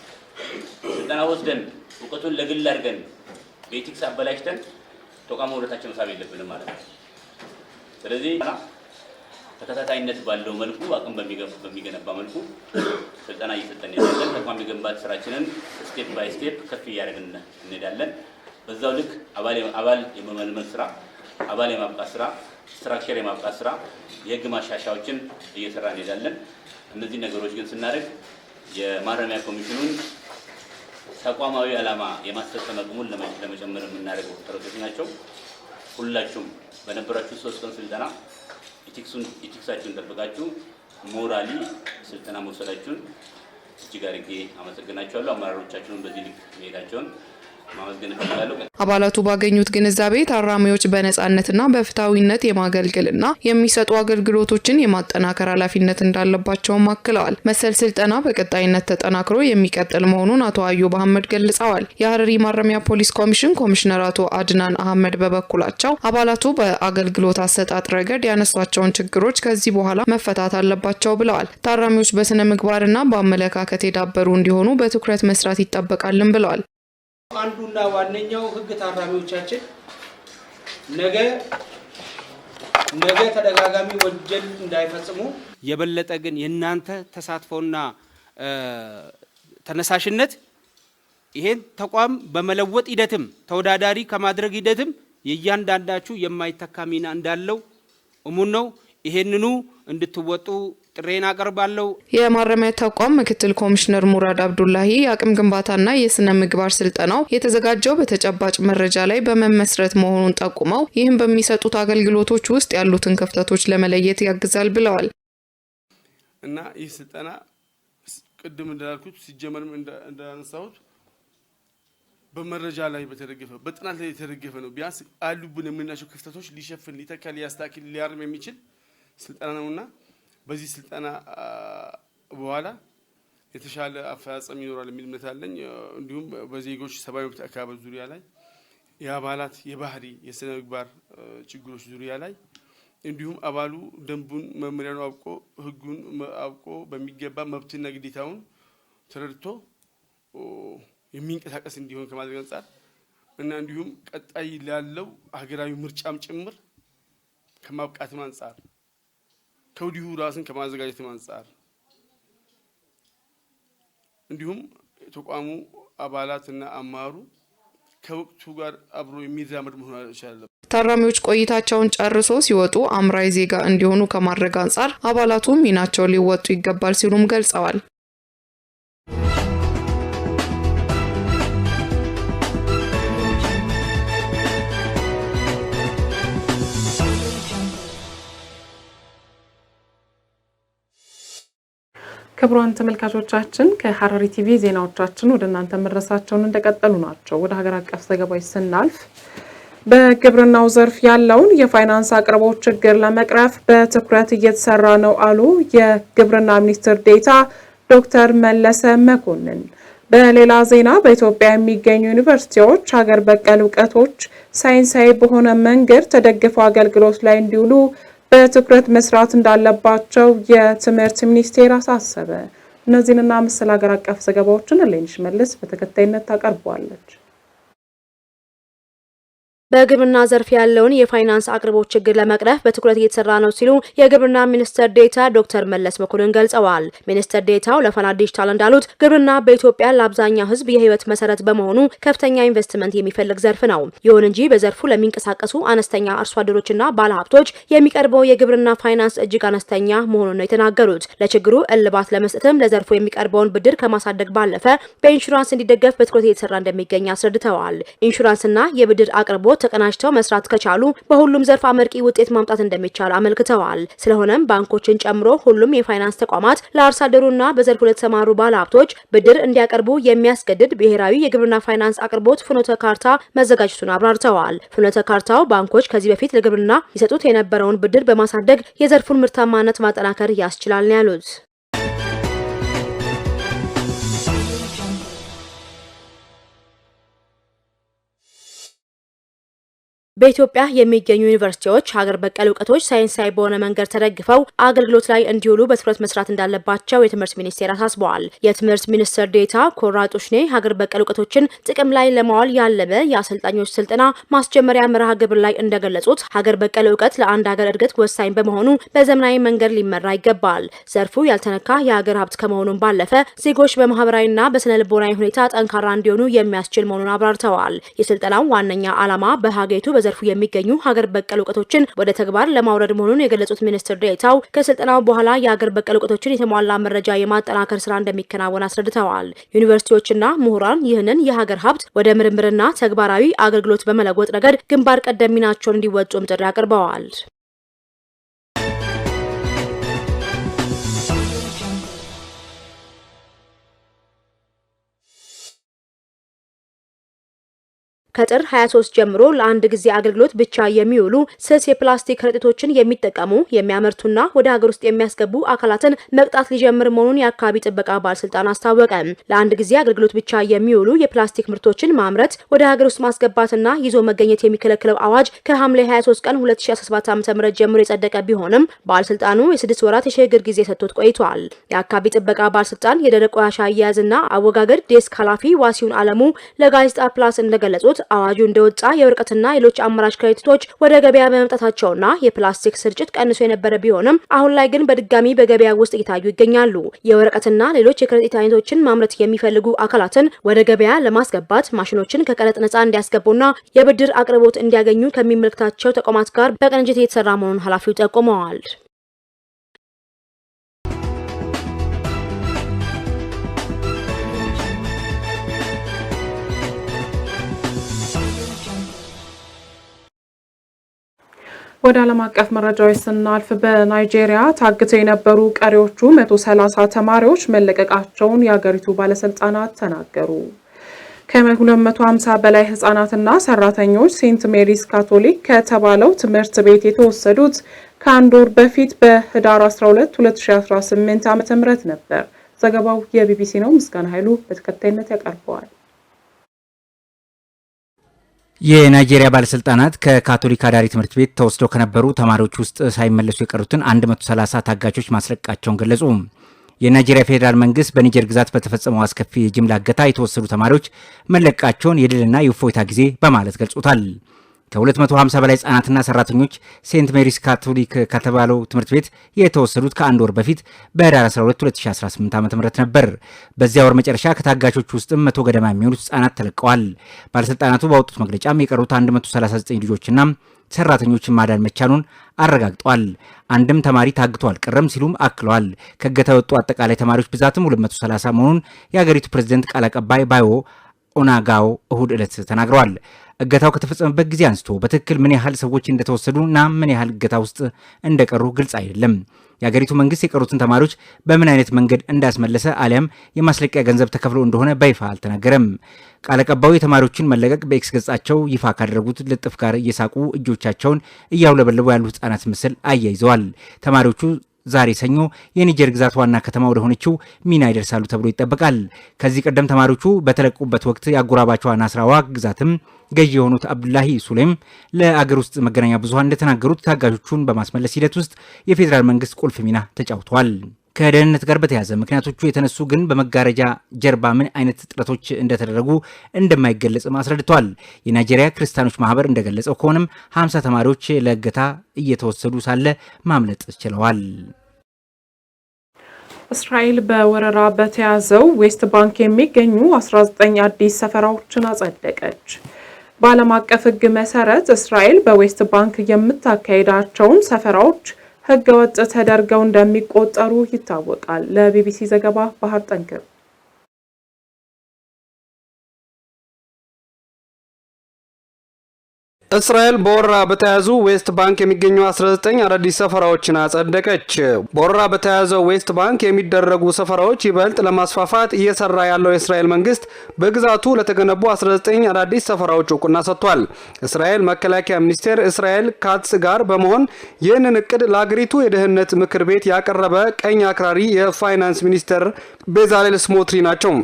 ስልጠና ወስደን እውቀቱን ለግል አድርገን በኤቲክስ አበላሽተን ተቋም ወደታችን መሳብ የለብንም ማለት ነው። ስለዚህ ተከታታይነት ባለው መልኩ አቅም በሚገነባ መልኩ ስልጠና እየሰጠን ያለን ተቋም የገንባት ስራችንን ስቴፕ ባይ ስቴፕ ከፍ እያደረግን እንሄዳለን። በዛው ልክ አባል የመመልመል ስራ፣ አባል የማብቃት ስራ፣ ስትራክቸር የማብቃት ስራ፣ የህግ ማሻሻያዎችን እየሰራ እንሄዳለን። እነዚህ ነገሮች ግን ስናደርግ የማረሚያ ኮሚሽኑን ተቋማዊ ዓላማ የማስፈጸም አቅሙን ለመጨመር የምናደርገው ጥረቶች ናቸው። ሁላችሁም በነበራችሁ 3 ቀን ስልጠና ኢቲክሳችሁን ጠብቃችሁ ሞራሊ ስልጠና መውሰዳችሁን እጅግ አድርጌ አመሰግናችኋለሁ። አመራሮቻችሁን በዚህ ልክ መሄዳቸውን ማመስገን እፈልጋለሁ። አባላቱ ባገኙት ግንዛቤ ታራሚዎች በነጻነትና በፍትሃዊነት የማገልገልና የሚሰጡ አገልግሎቶችን የማጠናከር ኃላፊነት እንዳለባቸውም አክለዋል። መሰል ስልጠና በቀጣይነት ተጠናክሮ የሚቀጥል መሆኑን አቶ አዩብ አህመድ ገልጸዋል። የሐረሪ ማረሚያ ፖሊስ ኮሚሽን ኮሚሽነር አቶ አድናን አህመድ በበኩላቸው አባላቱ በአገልግሎት አሰጣጥ ረገድ ያነሷቸውን ችግሮች ከዚህ በኋላ መፈታት አለባቸው ብለዋል። ታራሚዎች በስነ ምግባርና በአመለካከት የዳበሩ እንዲሆኑ በትኩረት መስራት ይጠበቃልን ብለዋል። አንዱና ዋነኛው ህግ ታራሚዎቻችን ነገ ተደጋጋሚ ወንጀል እንዳይፈጽሙ የበለጠ ግን የናንተ ተሳትፎና ተነሳሽነት ይሄን ተቋም በመለወጥ ሂደትም ተወዳዳሪ ከማድረግ ሂደትም የእያንዳንዳችሁ የማይተካ ሚና እንዳለው እሙን ነው። ይሄንኑ እንድትወጡ ጥሬን አቀርባለሁ። የማረሚያ ተቋም ምክትል ኮሚሽነር ሙራድ አብዱላሂ የአቅም ግንባታና የስነ ምግባር ስልጠናው የተዘጋጀው በተጨባጭ መረጃ ላይ በመመስረት መሆኑን ጠቁመው ይህም በሚሰጡት አገልግሎቶች ውስጥ ያሉትን ክፍተቶች ለመለየት ያግዛል ብለዋል። እና ይህ ስልጠና ቅድም እንዳልኩት ሲጀመርም እንዳነሳሁት በመረጃ ላይ በተደገፈ በጥናት ላይ የተደገፈ ነው። ቢያንስ አሉብን የምናቸው ክፍተቶች ሊሸፍን ሊተካ ሊያስተካክል ሊያርም የሚችል ስልጠና ነውና በዚህ ስልጠና በኋላ የተሻለ አፈጻጸም ይኖራል የሚል እምነት አለኝ። እንዲሁም በዜጎች ሰብአዊ መብት አካባቢ ዙሪያ ላይ የአባላት የባህሪ የስነ ምግባር ችግሮች ዙሪያ ላይ እንዲሁም አባሉ ደንቡን መመሪያውን አውቆ ህጉን አውቆ በሚገባ መብትና ግዴታውን ተረድቶ የሚንቀሳቀስ እንዲሆን ከማድረግ አንጻር እና እንዲሁም ቀጣይ ላለው ሀገራዊ ምርጫም ጭምር ከማብቃትም አንጻር ከወዲሁ ራስን ከማዘጋጀት አንጻር እንዲሁም ተቋሙ አባላትና አማሩ ከወቅቱ ጋር አብሮ የሚራመድ መሆን አለበት። ታራሚዎች ቆይታቸውን ጨርሶ ሲወጡ አምራይ ዜጋ እንዲሆኑ ከማድረግ አንጻር አባላቱ ሚናቸውን ሊወጡ ይገባል ሲሉም ገልጸዋል። ክቡራን ተመልካቾቻችን ከሐረሪ ቲቪ ዜናዎቻችን ወደ እናንተ መድረሳቸውን እንደቀጠሉ ናቸው። ወደ ሀገር አቀፍ ዘገባዎች ስናልፍ በግብርናው ዘርፍ ያለውን የፋይናንስ አቅርቦት ችግር ለመቅረፍ በትኩረት እየተሰራ ነው አሉ የግብርና ሚኒስትር ዴኤታ ዶክተር መለሰ መኮንን። በሌላ ዜና በኢትዮጵያ የሚገኙ ዩኒቨርሲቲዎች ሀገር በቀል እውቀቶች ሳይንሳዊ በሆነ መንገድ ተደግፈው አገልግሎት ላይ እንዲውሉ በትኩረት መስራት እንዳለባቸው የትምህርት ሚኒስቴር አሳሰበ። እነዚህንና መሰል ሀገር አቀፍ ዘገባዎችን ሌንሽ መልስ በተከታይነት ታቀርባለች። በግብርና ዘርፍ ያለውን የፋይናንስ አቅርቦት ችግር ለመቅረፍ በትኩረት እየተሰራ ነው ሲሉ የግብርና ሚኒስትር ዴኤታ ዶክተር መለስ መኮንን ገልጸዋል። ሚኒስትር ዴኤታው ለፋና ዲጂታል እንዳሉት ግብርና በኢትዮጵያ ለአብዛኛው ሕዝብ የህይወት መሰረት በመሆኑ ከፍተኛ ኢንቨስትመንት የሚፈልግ ዘርፍ ነው። ይሁን እንጂ በዘርፉ ለሚንቀሳቀሱ አነስተኛ አርሶ አደሮችና ባለሀብቶች የሚቀርበው የግብርና ፋይናንስ እጅግ አነስተኛ መሆኑን ነው የተናገሩት። ለችግሩ እልባት ለመስጠትም ለዘርፉ የሚቀርበውን ብድር ከማሳደግ ባለፈ በኢንሹራንስ እንዲደገፍ በትኩረት እየተሰራ እንደሚገኝ አስረድተዋል። ኢንሹራንስና የብድር አቅርቦት ተቀናጅተው መስራት ከቻሉ በሁሉም ዘርፍ አመርቂ ውጤት ማምጣት እንደሚቻል አመልክተዋል። ስለሆነም ባንኮችን ጨምሮ ሁሉም የፋይናንስ ተቋማት ለአርሶ አደሩና በዘርፉ ለተሰማሩ ባለሀብቶች ብድር እንዲያቀርቡ የሚያስገድድ ብሔራዊ የግብርና ፋይናንስ አቅርቦት ፍኖተ ካርታ መዘጋጀቱን አብራርተዋል። ፍኖተ ካርታው ባንኮች ከዚህ በፊት ለግብርና ይሰጡት የነበረውን ብድር በማሳደግ የዘርፉን ምርታማነት ማጠናከር ያስችላል ነው ያሉት። በኢትዮጵያ የሚገኙ ዩኒቨርሲቲዎች ሀገር በቀል እውቀቶች ሳይንሳዊ በሆነ መንገድ ተደግፈው አገልግሎት ላይ እንዲውሉ በትኩረት መስራት እንዳለባቸው የትምህርት ሚኒስቴር አሳስበዋል። የትምህርት ሚኒስትር ዴኤታ ኮራ ጡሽኔ ሀገር በቀል እውቀቶችን ጥቅም ላይ ለማዋል ያለመ የአሰልጣኞች ስልጠና ማስጀመሪያ መርሃ ግብር ላይ እንደገለጹት ሀገር በቀል እውቀት ለአንድ ሀገር እድገት ወሳኝ በመሆኑ በዘመናዊ መንገድ ሊመራ ይገባል። ዘርፉ ያልተነካ የሀገር ሀብት ከመሆኑም ባለፈ ዜጎች በማህበራዊና በስነ ልቦናዊ ሁኔታ ጠንካራ እንዲሆኑ የሚያስችል መሆኑን አብራርተዋል። የስልጠናው ዋነኛ ዓላማ በሀገሪቱ ዘርፉ የሚገኙ ሀገር በቀል እውቀቶችን ወደ ተግባር ለማውረድ መሆኑን የገለጹት ሚኒስትር ዴኤታው ከስልጠናው በኋላ የሀገር በቀል እውቀቶችን የተሟላ መረጃ የማጠናከር ስራ እንደሚከናወን አስረድተዋል። ዩኒቨርሲቲዎችና ምሁራን ይህንን የሀገር ሀብት ወደ ምርምርና ተግባራዊ አገልግሎት በመለወጥ ረገድ ግንባር ቀደም ሚናቸውን እንዲወጡም ጥሪ አቅርበዋል። ከጥር 23 ጀምሮ ለአንድ ጊዜ አገልግሎት ብቻ የሚውሉ ስስ የፕላስቲክ ከረጢቶችን የሚጠቀሙ የሚያመርቱና ወደ ሀገር ውስጥ የሚያስገቡ አካላትን መቅጣት ሊጀምር መሆኑን የአካባቢ ጥበቃ ባለስልጣን አስታወቀ። ለአንድ ጊዜ አገልግሎት ብቻ የሚውሉ የፕላስቲክ ምርቶችን ማምረት ወደ ሀገር ውስጥ ማስገባትና ይዞ መገኘት የሚከለክለው አዋጅ ከሐምሌ 23 ቀን 2017 ዓ.ም ጀምሮ የጸደቀ ቢሆንም ባለስልጣኑ የ6 ወራት የሽግግር ጊዜ ሰጥቶት ቆይቷል። የአካባቢ ጥበቃ ባለስልጣን የደረቅ ቆሻሻ አያያዝና አወጋገድ ዴስክ ኃላፊ ዋሲሁን አለሙ ለጋዜጣ ፕላስ እንደገለጹት አዋጁ እንደወጣ የወረቀትና ሌሎች አማራጭ ከረጢቶች ወደ ገበያ በመምጣታቸውና የፕላስቲክ ስርጭት ቀንሶ የነበረ ቢሆንም አሁን ላይ ግን በድጋሚ በገበያ ውስጥ እየታዩ ይገኛሉ። የወረቀትና ሌሎች የከረጢት አይነቶችን ማምረት የሚፈልጉ አካላትን ወደ ገበያ ለማስገባት ማሽኖችን ከቀረጥ ነፃ እንዲያስገቡና የብድር አቅርቦት እንዲያገኙ ከሚመለከታቸው ተቋማት ጋር በቅንጅት እየተሰራ መሆኑን ኃላፊው ጠቁመዋል። ወደ ዓለም አቀፍ መረጃዎች ስናልፍ በናይጄሪያ ታግተው የነበሩ ቀሪዎቹ 130 ተማሪዎች መለቀቃቸውን የሀገሪቱ ባለስልጣናት ተናገሩ። ከ250 በላይ ህጻናትና ሰራተኞች ሴንት ሜሪስ ካቶሊክ ከተባለው ትምህርት ቤት የተወሰዱት ከአንድ ወር በፊት በህዳር 12 2018 ዓ.ም ነበር። ዘገባው የቢቢሲ ነው። ምስጋና ኃይሉ በተከታይነት ያቀርበዋል። የናይጄሪያ ባለስልጣናት ከካቶሊክ አዳሪ ትምህርት ቤት ተወስደው ከነበሩ ተማሪዎች ውስጥ ሳይመለሱ የቀሩትን 130 ታጋቾች ማስለቀቃቸውን ገለጹ። የናይጄሪያ ፌዴራል መንግስት በኒጀር ግዛት በተፈጸመው አስከፊ የጅምላ እገታ የተወሰዱ ተማሪዎች መለቀቃቸውን የድልና የእፎይታ ጊዜ በማለት ገልጾታል። ከ250 በላይ ህጻናትና ሰራተኞች ሴንት ሜሪስ ካቶሊክ ከተባለው ትምህርት ቤት የተወሰዱት ከአንድ ወር በፊት በህዳር 12 2018 ዓ.ም ነበር። በዚያ ወር መጨረሻ ከታጋቾች ውስጥም 100 ገደማ የሚሆኑት ህጻናት ተለቀዋል። ባለስልጣናቱ ባወጡት መግለጫም የቀሩት 139 ልጆችና ሰራተኞችን ማዳን መቻሉን አረጋግጠዋል። አንድም ተማሪ ታግቶ አልቀረም ሲሉም አክለዋል። ከእገታ የወጡ አጠቃላይ ተማሪዎች ብዛትም 230 መሆኑን የሀገሪቱ ፕሬዝዳንት ቃል አቀባይ ባዮ ኦናጋኦ እሁድ ዕለት ተናግረዋል። እገታው ከተፈጸመበት ጊዜ አንስቶ በትክክል ምን ያህል ሰዎች እንደተወሰዱ እና ምን ያህል እገታ ውስጥ እንደቀሩ ግልጽ አይደለም። የሀገሪቱ መንግስት የቀሩትን ተማሪዎች በምን አይነት መንገድ እንዳስመለሰ አሊያም የማስለቂያ ገንዘብ ተከፍሎ እንደሆነ በይፋ አልተናገረም። ቃል አቀባዩ የተማሪዎችን መለቀቅ በኤክስ ገጻቸው ይፋ ካደረጉት ልጥፍ ጋር እየሳቁ እጆቻቸውን እያውለበለቡ ያሉ ህጻናት ምስል አያይዘዋል። ተማሪዎቹ ዛሬ ሰኞ የኒጀር ግዛት ዋና ከተማ ወደ ሆነችው ሚና ይደርሳሉ ተብሎ ይጠበቃል። ከዚህ ቀደም ተማሪዎቹ በተለቁበት ወቅት የአጎራባቿ ናስራዋ ግዛትም ገዢ የሆኑት አብዱላሂ ሱሌም ለአገር ውስጥ መገናኛ ብዙሃን እንደተናገሩት ታጋቾቹን በማስመለስ ሂደት ውስጥ የፌዴራል መንግስት ቁልፍ ሚና ተጫውቷል። ከደህንነት ጋር በተያያዘ ምክንያቶቹ የተነሱ ግን በመጋረጃ ጀርባ ምን አይነት ጥረቶች እንደተደረጉ እንደማይገለጽም አስረድቷል። የናይጄሪያ ክርስቲያኖች ማህበር እንደገለጸው ከሆነም 50 ተማሪዎች ለእገታ እየተወሰዱ ሳለ ማምለጥ ችለዋል። እስራኤል በወረራ በተያዘው ዌስት ባንክ የሚገኙ 19 አዲስ ሰፈራዎችን አጸደቀች። በዓለም አቀፍ ሕግ መሰረት እስራኤል በዌስት ባንክ የምታካሄዳቸውን ሰፈራዎች ህገወጥ ተደርገው እንደሚቆጠሩ ይታወቃል። ለቢቢሲ ዘገባ ባህር ጠንክር። እስራኤል በወረራ በተያዙ ዌስት ባንክ የሚገኙ 19 አዳዲስ ሰፈራዎችን አጸደቀች። በወረራ በተያዘው ዌስት ባንክ የሚደረጉ ሰፈራዎች ይበልጥ ለማስፋፋት እየሰራ ያለው የእስራኤል መንግስት በግዛቱ ለተገነቡ 19 አዳዲስ ሰፈራዎች እውቅና ሰጥቷል። እስራኤል መከላከያ ሚኒስቴር እስራኤል ካትስ ጋር በመሆን ይህንን እቅድ ለአገሪቱ የደህንነት ምክር ቤት ያቀረበ ቀኝ አክራሪ የፋይናንስ ሚኒስትር ቤዛሌል ስሞትሪ ናቸው።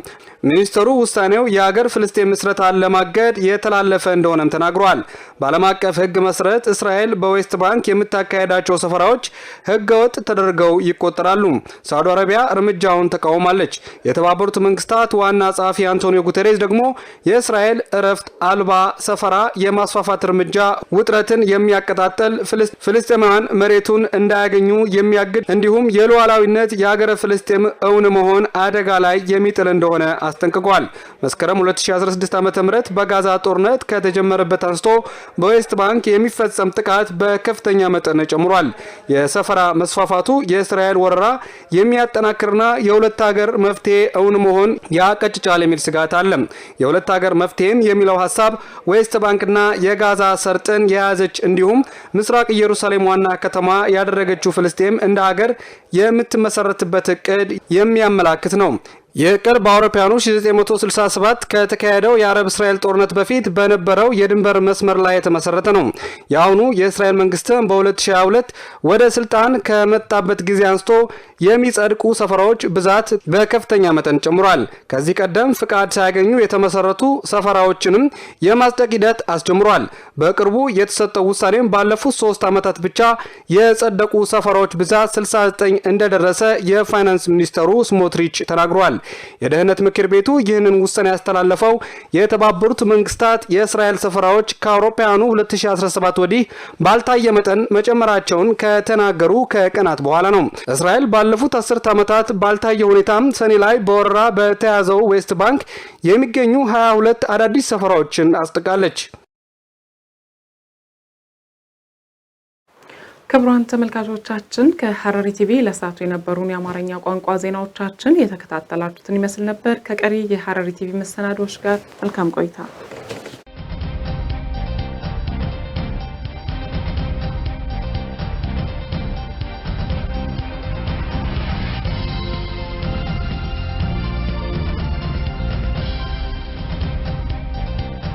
ሚኒስትሩ ውሳኔው የሀገር ፍልስጤም ምስረታን ለማገድ የተላለፈ እንደሆነም ተናግሯል። በዓለም አቀፍ ህግ መሰረት እስራኤል በዌስት ባንክ የምታካሄዳቸው ሰፈራዎች ህገወጥ ተደርገው ይቆጠራሉ። ሳዑዲ አረቢያ እርምጃውን ተቃውማለች። የተባበሩት መንግስታት ዋና ጸሐፊ አንቶኒዮ ጉተሬስ ደግሞ የእስራኤል እረፍት አልባ ሰፈራ የማስፋፋት እርምጃ ውጥረትን የሚያቀጣጥል፣ ፍልስጤማውያን መሬቱን እንዳያገኙ የሚያግድ እንዲሁም የሉዓላዊነት የሀገረ ፍልስጤም እውን መሆን አደጋ ላይ የሚጥል እንደሆነ አስጠንቅቋል። መስከረም 2016 ዓ.ም በጋዛ ጦርነት ከተጀመረበት አንስቶ በዌስት ባንክ የሚፈጸም ጥቃት በከፍተኛ መጠን ጨምሯል። የሰፈራ መስፋፋቱ የእስራኤል ወረራ የሚያጠናክርና የሁለት ሀገር መፍትሄ እውን መሆን ያቀጭጫል የሚል ስጋት አለ። የሁለት ሀገር መፍትሄም የሚለው ሐሳብ ዌስት ባንክና የጋዛ ሰርጥን የያዘች እንዲሁም ምስራቅ ኢየሩሳሌም ዋና ከተማ ያደረገችው ፍልስጤም እንደ ሀገር የምትመሰረትበት እቅድ የሚያመላክት ነው። የቅርብ በአውሮፓውያኑ 1967 ከተካሄደው የአረብ እስራኤል ጦርነት በፊት በነበረው የድንበር መስመር ላይ የተመሰረተ ነው። የአሁኑ የእስራኤል መንግስት በ2022 ወደ ስልጣን ከመጣበት ጊዜ አንስቶ የሚጸድቁ ሰፈራዎች ብዛት በከፍተኛ መጠን ጨምሯል። ከዚህ ቀደም ፍቃድ ሳያገኙ የተመሰረቱ ሰፈራዎችንም የማጽደቅ ሂደት አስጀምሯል። በቅርቡ የተሰጠው ውሳኔም ባለፉት 3 ዓመታት ብቻ የጸደቁ ሰፈራዎች ብዛት 69 እንደደረሰ የፋይናንስ ሚኒስተሩ ስሞትሪች ተናግሯል። የደህንነት ምክር ቤቱ ይህንን ውሳኔ ያስተላለፈው የተባበሩት መንግስታት የእስራኤል ሰፈራዎች ከአውሮፓውያኑ 2017 ወዲህ ባልታየ መጠን መጨመራቸውን ከተናገሩ ከቀናት በኋላ ነው። እስራኤል ባለፉት 10 ዓመታት ባልታየ ሁኔታም ሰኔ ላይ በወረራ በተያዘው ዌስት ባንክ የሚገኙ 22 አዳዲስ ሰፈራዎችን አስጠቃለች። ክቡራን ተመልካቾቻችን ከሐረሪ ቲቪ ለሰዓቱ የነበሩን የአማርኛ ቋንቋ ዜናዎቻችን የተከታተላችሁትን ይመስል ነበር። ከቀሪ የሐረሪ ቲቪ መሰናዶች ጋር መልካም ቆይታ